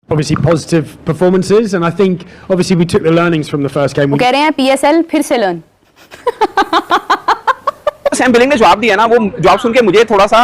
obviously positive performances, and I think obviously we took the learnings from the first game. वो कह रहे हैं PSL फिर से learn. सैम बिलिंग ने जवाब दिया ना, वो जवाब सुन के मुझे थोड़ा सा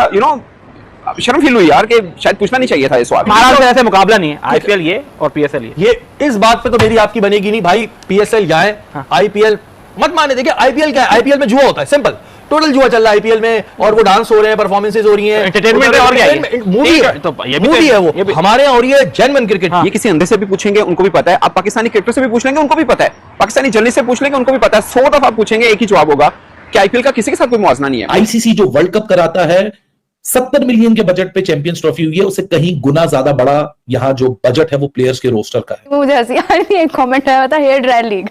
शर्म फील हुई यार कि शायद पूछना नहीं चाहिए था ये सवाल। महाराष्ट्र से ऐसे मुकाबला नहीं है, आईपीएल ये और पीएसएल ये इस बात पे तो मेरी आपकी बनेगी नहीं भाई। पीएसएल जाए, आईपीएल मत माने। देखिए आईपीएल क्या है, आईपीएल में जुआ होता है, सिंपल टोटल जुआ चल रहा है आईपीएल में, और वो डांस हो रहे हैं, परफॉर्मेंसेस हो रही हैं, एंटरटेनमेंट है और क्या है, मूवी है, तो मूवी है वो हमारे यहाँ हो रही है जेन्युइन क्रिकेट। ये किसी अंधे से भी पूछेंगे उनको भी पता है, आप पाकिस्तानी क्रिकेटर से भी पूछ लेंगे उनको भी पता है, पाकिस्तानी जर्नलिस्ट से पूछ लेंगे उनको भी पता है, 100 दफा पूछेंगे एक ही जवाब होगा कि आईपीएल का किसी के साथ कोई मुआवजा नहीं है। आईसीसी जो वर्ल्ड कप कराता है 70 मिलियन के बजट पे चैंपियंस ट्रॉफी हुई है, उससे कहीं गुना ज्यादा बड़ा यहाँ जो बजट है वो प्लेयर्स के रोस्टर का है। मुझे हंसी आ रही है, एक कमेंट आया था हेयर ड्रायर लीग।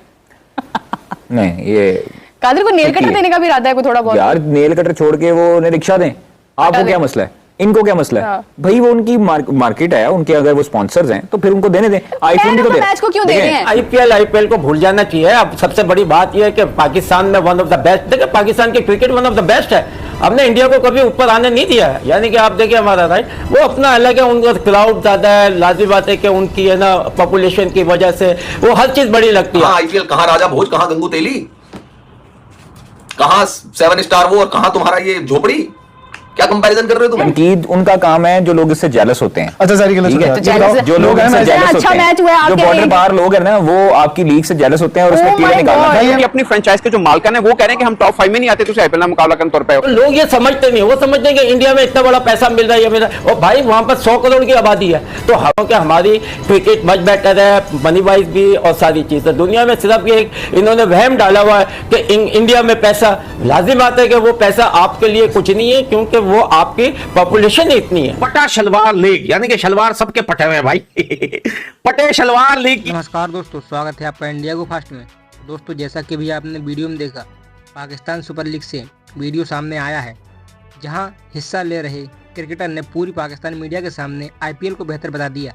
नहीं ये कादर को नेल कटर देने का भी इरादा है कोई थोड़ा बहुत? यार नेल कटर छोड़ के वो उन्हें रिक्शा दें, आपको क्या मसला है, इनको क्या मसला है भाई, वो उनकी मार्केट है उनके, अगर वो स्पॉन्सर्स हैं तो फिर उनको देने दें। आईफोन भी तो मैच को क्यों दे रहे हैं? आईपीएल को भूल जाना चाहिए। अब सबसे बड़ी बात यह है कि पाकिस्तान में वन ऑफ द बेस्ट, देखिए पाकिस्तान की cricket one of the best है, हमने इंडिया को कभी ऊपर आने नहीं दिया है। यानी कि आप देखिए हमारा राइट वो अपना अलग है, उनका क्राउड ज्यादा है, लाजिम बात है कि उनकी है ना पॉपुलेशन की वजह से वो हर चीज बड़ी लगती है। आईपीएल कहाँ राजा भोज, कहाँ गंगू तेली, कहाँ 7 स्टार वो, और कहाँ तुम्हारा ये झोपड़ी, क्या कंपैरिजन कर रहे हो तुम? तनकीद उनका काम है, जो लोग इससे जेलस होते हैं। अच्छा सर, जो लोग इससे जेलस होते हैं, जो बॉर्डर बाहर लोग हैं ना, वो आपकी लीग से जेलस होते हैं और उसमें कीड़े निकालना है। अपनी फ्रेंचाइज के जो मालिकान है वो कह रहे हैं कि हम टॉप 5 में नहीं आते, तो आईपीएल में मुकाबला करने तौर पे लोग ये समझते नहीं, वो समझते हैं कि इंडिया में इतना बड़ा पैसा मिल रहा है, ये मिल रहा है, और भाई वहां पर 100 करोड़ की आबादी है, तो हमारी क्रिकेट मच बेटर है, मनी वाइज भी और सारी चीजें। दुनिया में सिर्फ ये इन्होंने वहम डाला हुआ है कि इंडिया में पैसा, लाजिम बात है कि वो पैसा आपके लिए कुछ नहीं है, क्योंकि वो आपकी पॉपुलेशन इतनी है। पटा शलवार लीग, यानी कि शलवार सबके पटे हुए हैं भाई। पटे शलवार लीग। नमस्कार दोस्तों, स्वागत है आपका इंडिया को फास्ट में। दोस्तों जैसा कि भी आपने वीडियो में देखा, पाकिस्तान सुपर लीग से वीडियो सामने आया है, जहां हिस्सा ले रहे क्रिकेटर ने पूरी पाकिस्तानी मीडिया के सामने आईपीएल को बेहतर बता दिया।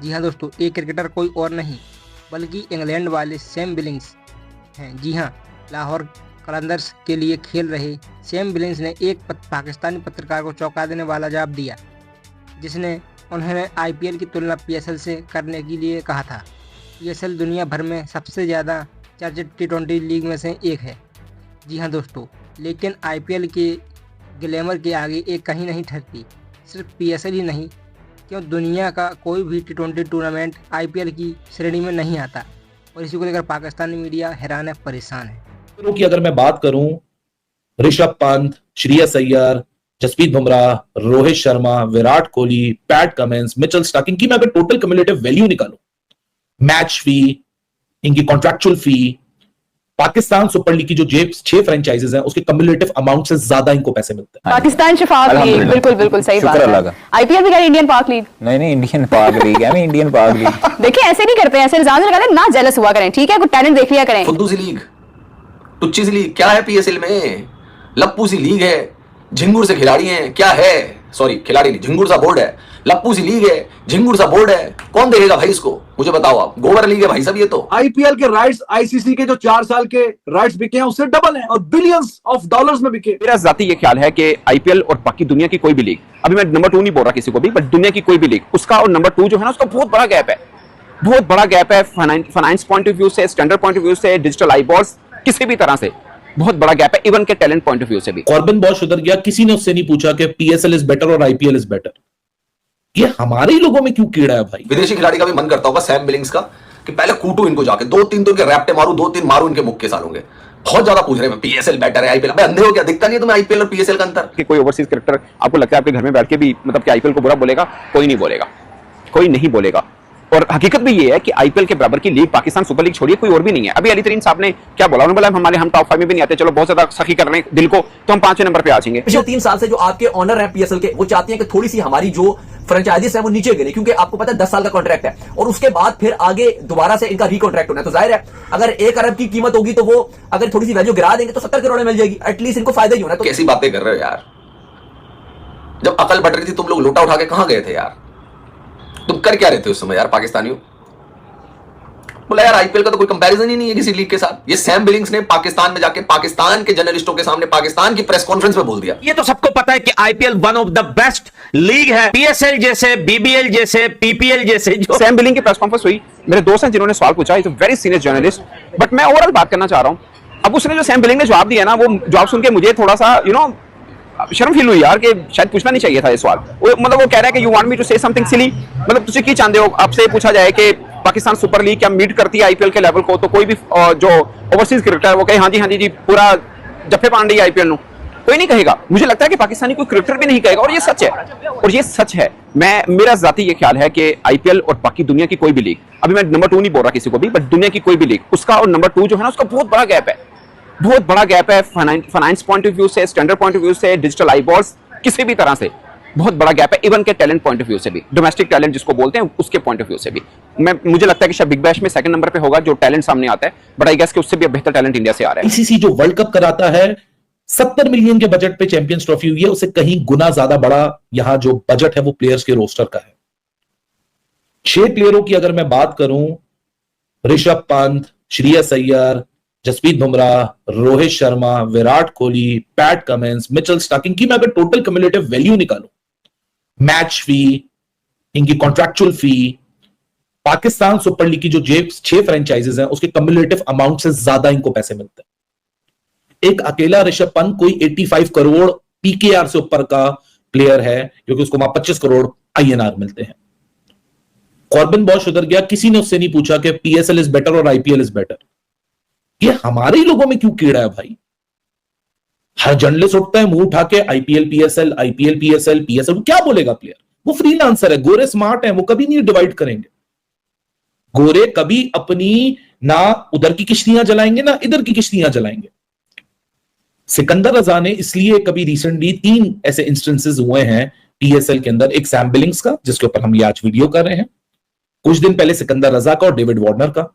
जी हाँ दोस्तों, एक क्रिकेटर कोई और नहीं बल्कि इंग्लैंड वाले सैम बिलिंग्स हैं। जी हाँ, लाहौर कलंदर्स के लिए खेल रहे सैम बिलिंग्स ने एक पाकिस्तानी पत्रकार को चौंका देने वाला जवाब दिया, जिसने उन्होंने आईपीएल की तुलना पीएसएल से करने के लिए कहा था। पीएसएल दुनिया भर में सबसे ज़्यादा चर्चित T20 लीग में से एक है। जी हाँ दोस्तों, लेकिन आईपीएल के ग्लैमर के आगे एक कहीं नहीं ठहरती। सिर्फ पीएसएल ही नहीं, क्यों दुनिया का कोई भी T20 टूर्नामेंट आईपीएल की श्रेणी में नहीं आता, और इसी को लेकर पाकिस्तानी मीडिया हैरान है, परेशान है। की अगर मैं बात करूं, Rishabh Pant, Shreyas Iyer, Jasprit Bumrah, Rohit Sharma, Virat Kohli, Pat Cummins, Mitchell Starc, इनकी मैं अगर टोटल क्यूमुलेटिव वैल्यू निकालूं, मैच फी, इनकी contractual fee, Pakistan super league की जो 6 फ्रेंचाइजेस हैं उसके क्यूमुलेटिव अमाउंट से ज्यादा इनको पैसे मिलते हैं। पाकिस्तान शफाक लीग, बिल्कुल बिल्कुल सही बात है। आईपीएल भी कह इंडियन पाक लीग, नहीं इंडियन पाक लीग है, इंडियन पाक लीग। देखिए ऐसे नहीं करते हैं, ऐसे इल्जाम लगाते हैं, ना जेलस हुआ करें, ठीक है, कुछ टैलेंट देख लिया करें। फुद्दू सी लीग, टुच्ची सी लीग क्या है पीएसएल में? लप्पू सी लीग है, झिंगुर से खिलाड़ी हैं, क्या है? सॉरी खिलाड़ी नहीं, झिंगुर सा बोर्ड है, लप्पू सी लीग है, झिंगुर सा बोर्ड है, कौन देखेगा भाई इसको? मुझे बताओ आप। गोबर लीग है भाई सब ये तो। आईपीएल के राइट्स आईसीसी के जो 4 साल के राइट्स बिके हैं उससे डबल हैं और बिलियंस ऑफ डॉलर्स में बिके। मेरा जाती ये ख्याल है कि आईपीएल और बाकी दुनिया की कोई भी लीग, अभी मैं नंबर 2 नहीं बोल रहा किसी को भी, बट दुनिया की कोई भी लीग, उसका और नंबर 2 जो है ना, उसका बहुत बड़ा गैप है, बहुत बड़ा गैप है। फाइनेंस पॉइंट ऑफ व्यू से, स्टैंडर्ड पॉइंट ऑफ व्यू से, डिजिटल आईबॉल्स, किसी भी तरह से बहुत बड़ा गैप है, इवन के टैलेंट पॉइंट ऑफ व्यू से भी। कॉर्बिन बॉश उधर गया, किसी ने उससे नहीं पूछा कि पीएसएल इज बेटर और आईपीएल इज बेटर। ये हमारे ही लोगों में क्यों कीड़ा है भाई? विदेशी खिलाड़ी का भी मन करता होगा सैम बिलिंग्स का कि पहले कूटू इनको जाके, 2-3 तो इनके रैप्टे मारू, 2-3 मारू इनके मुख के साल होंगे। बहुत ज्यादा पूछ रहे हैं पीएसएल बेटर है आईपीएल। अंधे हो क्या? दिखता नहीं है तुम्हें आईपीएल और पीएसएल का अंतर? कि कोई ओवरसीज क्रिकेटर आपको लगता है आपके घर में बैठ के भी मतलब कि आईपीएल को बुरा बोलेगा? कोई नहीं बोलेगा, कोई नहीं बोलेगा। और हकीकत भी ये है कि आईपीएल के बराबर की लीग पाकिस्तान सुपर लीग छोड़िए कोई और भी नहीं है। अभी अली तरीन साहब ने क्या बोला, उन्होंने बोला हम टॉप 5 में भी नहीं आते, चलो बहुत ज्यादा सखी कर रहे हैं दिल को, तो हम 5वें नंबर पे आ जाएंगे। पिछले 3 साल से जो आपके ऑनर हैं पीएसएल के, वो चाहते हैं कि थोड़ी सी हमारी जो फ्रेंचाइजीज है वो नीचे गिरे, क्योंकि आपको पता है 10 साल का कॉन्ट्रैक्ट है और उसके बाद फिर आगे दोबारा से इनका रीकॉन्ट्रैक्ट होना है। तो जाहिर है अगर 1 अरब की कीमत होगी तो वो अगर थोड़ी सी वैल्यू गिरा देंगे तो 70 करोड़ में मिल जाएगी, एटलीस्ट इनको फायदा ही होना है। तो कैसी बातें कर रहे हो यार? जब अकल बट रही थी तुम लोग लोटा उठा के कहां गए थे यार? तुम कर क्या रहे थे उस समय यार पाकिस्तानियों? बोला यार आईपीएल का तो कोई कंपैरिजन ही नहीं है किसी लीग के साथ। ये सैम बिलिंग्स ने पाकिस्तान में जाके पाकिस्तान के जर्नलिस्टों के सामने पाकिस्तान की प्रेस कॉन्फ्रेंस में बोल दिया। ये तो सबको पता है कि IPL one of the best league है, पीएसएल जैसे, बीबीएल जैसे, पीपीएल जैसे। जो सैम बिलिंग की प्रेस कॉन्फ्रेंस हुई, मेरे दोस्त हैं जिन्होंने सवाल पूछा, is a very senior journalist, but मैं ओवरऑल बात करना चाह रहा हूं। अब उसने जो सैम बिलिंग ने जवाब दिया ना, वो जवाब सुन के मुझे थोड़ा सा शर्म फील हुई यार कि शायद पूछना नहीं चाहिए था ये सवाल। मतलब वो कह रहा है कि you want me to say something silly, मतलब तुझे की चाहते हो, आपसे पूछा जाए कि पाकिस्तान सुपर लीग क्या मीट करती है आईपीएल के लेवल को, तो कोई भी जो ओवरसीज क्रिकेटर है वो कहे हाँ जी पूरा जफ्फे पांडे आईपीएल नु, कोई नहीं कहेगा। मुझे लगता है कि पाकिस्तानी कोई क्रिकेटर भी नहीं कहेगा, और ये सच है, और ये सच है। मेरा जाती ये ख्याल है कि आईपीएल और बाकी दुनिया की कोई भी लीग, अभी मैं नंबर 2 नहीं बोल रहा किसी को भी, बट दुनिया की कोई भी लीग, उसका और नंबर 2 जो है ना, उसका बहुत बड़ा गैप है, बहुत बड़ा गैप है। फाइनेंस पॉइंट ऑफ व्यू से, स्टैंडर्ड पॉइंट ऑफ व्यू से, डिजिटल आईबॉल्स, किसी भी तरह से बहुत बड़ा गैप है। इवन के टैलेंट पॉइंट ऑफ व्यू से भी, डोमेस्टिक टैलेंट जिसको बोलते हैं उसके पॉइंट ऑफ व्यू से भी। मुझे लगता है कि शायद बिग बैश में सेकंड नंबर पे होगा जो टैलेंट सामने आता है, बट आई गेस कि उससे भी बेहतर टैलेंट इंडिया से आ रहा है। आईसीसी जो वर्ल्ड कप कराता है 70 मिलियन के बजट पे चैंपियंस ट्रॉफी हुई है, उससे कहीं गुना ज्यादा बड़ा यहां जो बजट है वो प्लेयर्स के रोस्टर का है। 6 प्लेयरों की अगर मैं बात करूं, Rishabh Pant, Shreyas Iyer, Jasprit Bumrah, Rohit Sharma, Virat Kohli, Pat Cummins, Mitchell स्टार्किंग की मैं अगर टोटल क्यूमुलेटिव वैल्यू निकालूं, मैच फी, इनकी contractual fee, Pakistan super league की जो 6 फ्रेंचाइजेस हैं उसके क्यूमुलेटिव अमाउंट से ज्यादा इनको पैसे मिलते हैं। एक अकेला ऋषभ पंत कोई 85 करोड़ पीकेआर से ऊपर का प्लेयर है, क्योंकि उसको वहां 25 करोड़ आईएनआर मिलते हैं। कॉर्बिन बॉश उधर गया, किसी ने उससे नहीं पूछा कि पीएसएल इज बेटर और आईपीएल इज बेटर। ये हमारे ही लोगों में क्यों कीड़ा है भाई? हर जर्नलिस्ट उठता है मुंह उठा के IPL PSL, IPL PSL, PSL, क्या बोलेगा प्लेयर? वो फ्रीलांसर है, गोरे स्मार्ट है, वो कभी नहीं डिवाइड करेंगे। गोरे कभी अपनी ना उधर की किश्तियां जलाएंगे ना इधर की किश्तियां जलाएंगे। सिकंदर रजा ने इसलिए कभी रिसेंटली 3 ऐसे इंस्टेंसेस हुए हैं पीएसएल के अंदर, एक सैम बिलिंग्स का जिसके ऊपर हम ये आज वीडियो कर रहे हैं, कुछ दिन पहले सिकंदर रजा का और डेविड वार्नर का।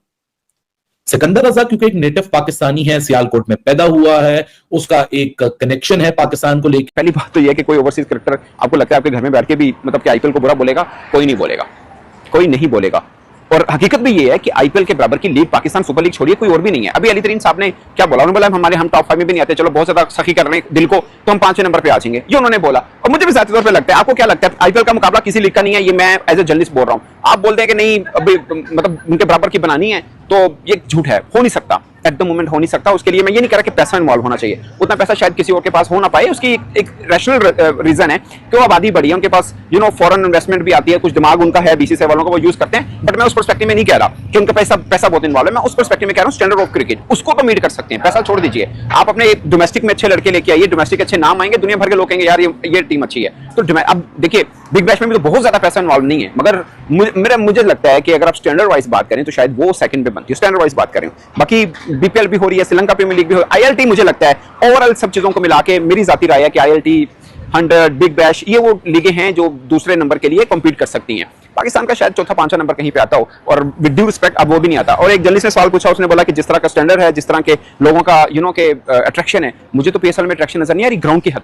सिकंदर रजा क्योंकि एक नेटिव पाकिस्तानी है, सियालकोट में पैदा हुआ है, उसका एक कनेक्शन है पाकिस्तान को लेकर। पहली बात तो यह है कि कोई ओवरसीज क्रिकेटर आपको लगता है आपके घर में बैठ के भी मतलब कि आईपीएल को बुरा बोलेगा? कोई नहीं बोलेगा, कोई नहीं बोलेगा। और हकीकत भी ये है कि आईपीएल के बराबर की लीग पाकिस्तान सुपर लीग छोड़िए कोई और भी नहीं है। अभी अली तरीन साहब ने क्या बोला? उन्होंने बोला हम टॉप 5 में भी नहीं आते, चलो बहुत ज्यादा सखी कर रहे हैं दिल को, तो हम 5वें नंबर पे आ जाएंगे, ये उन्होंने बोला। और मुझे भी जाती तौर पे लगता है, आपको क्या लगता है आईपीएल का मुकाबला किसी लीग का नहीं है? ये मैं एज ए जर्नलिस्ट बोल रहा हूँ। आप बोलते हैं कि नहीं अभी मतलब उनके बराबर की बनानी है, तो ये झूठ है, हो नहीं सकता, एट द मोमेंट हो नहीं सकता। उसके लिए मैं ये नहीं कह रहा कि पैसा इन्वॉल्व होना चाहिए, उतना पैसा शायद किसी और के पास हो ना पाए। उसकी एक रैशनल रीजन है कि वो आबादी बढ़ी है, उनके पास फॉरेन इन्वेस्टमेंट भी आती है, कुछ दिमाग उनका है, बीसीसीआई वालों को वो यूज करते हैं। बट मैं उस पर्सपेक्टिव में नहीं कह रहा कि उनका पैसा बहुत इन्वॉल्व है, मैं उस पर्सपेक्टिव में कह रहा हूँ स्टैंडर्ड ऑफ क्रिकेट उसको तो मीट कर सकते हैं। पैसा छोड़ दीजिए, आप अपने डोमेस्टिक में अच्छे लड़के लेके आइए, डोमेस्टिक अच्छे नाम आएंगे, दुनिया भर के लोग कहेंगे यार ये टीम अच्छी है। तो अब देखिए बिग बैश में भी तो बहुत ज्यादा पैसा इन्वॉल्व नहीं है, मगर मुझे लगता है कि अगर आप स्टैंडर्ड वाइज बात करें तो शायद वो सेकंड पे बनती है, स्टैंडर्ड वाइज बात करें। बाकी बीपीएल भी हो रही है, श्रीलंका प्रीमियर लीग भी हो रही है, आईएलटी मुझे लगता है ओवरऑल सब चीजों को मिला के मेरी जाती राय है कि आईएलटी 100 बिग बैश ये वो लीगें हैं जो दूसरे नंबर के लिए कम्पीट कर सकती हैं। पाकिस्तान का शायद चौथा 5वां नंबर कहीं पे आता हो, और विद ड्यू रिस्पेक्ट अब वो भी नहीं आता। और एक जर्नलिस्ट ने सवाल पूछा, उसने बोला कि जिस तरह का स्टैंडर्ड है, जिस तरह के लोगों का के अट्रैक्शन है, मुझे तो पीएसएल में अट्रैक्शन नजर नहीं आ रही ग्राउंड की हद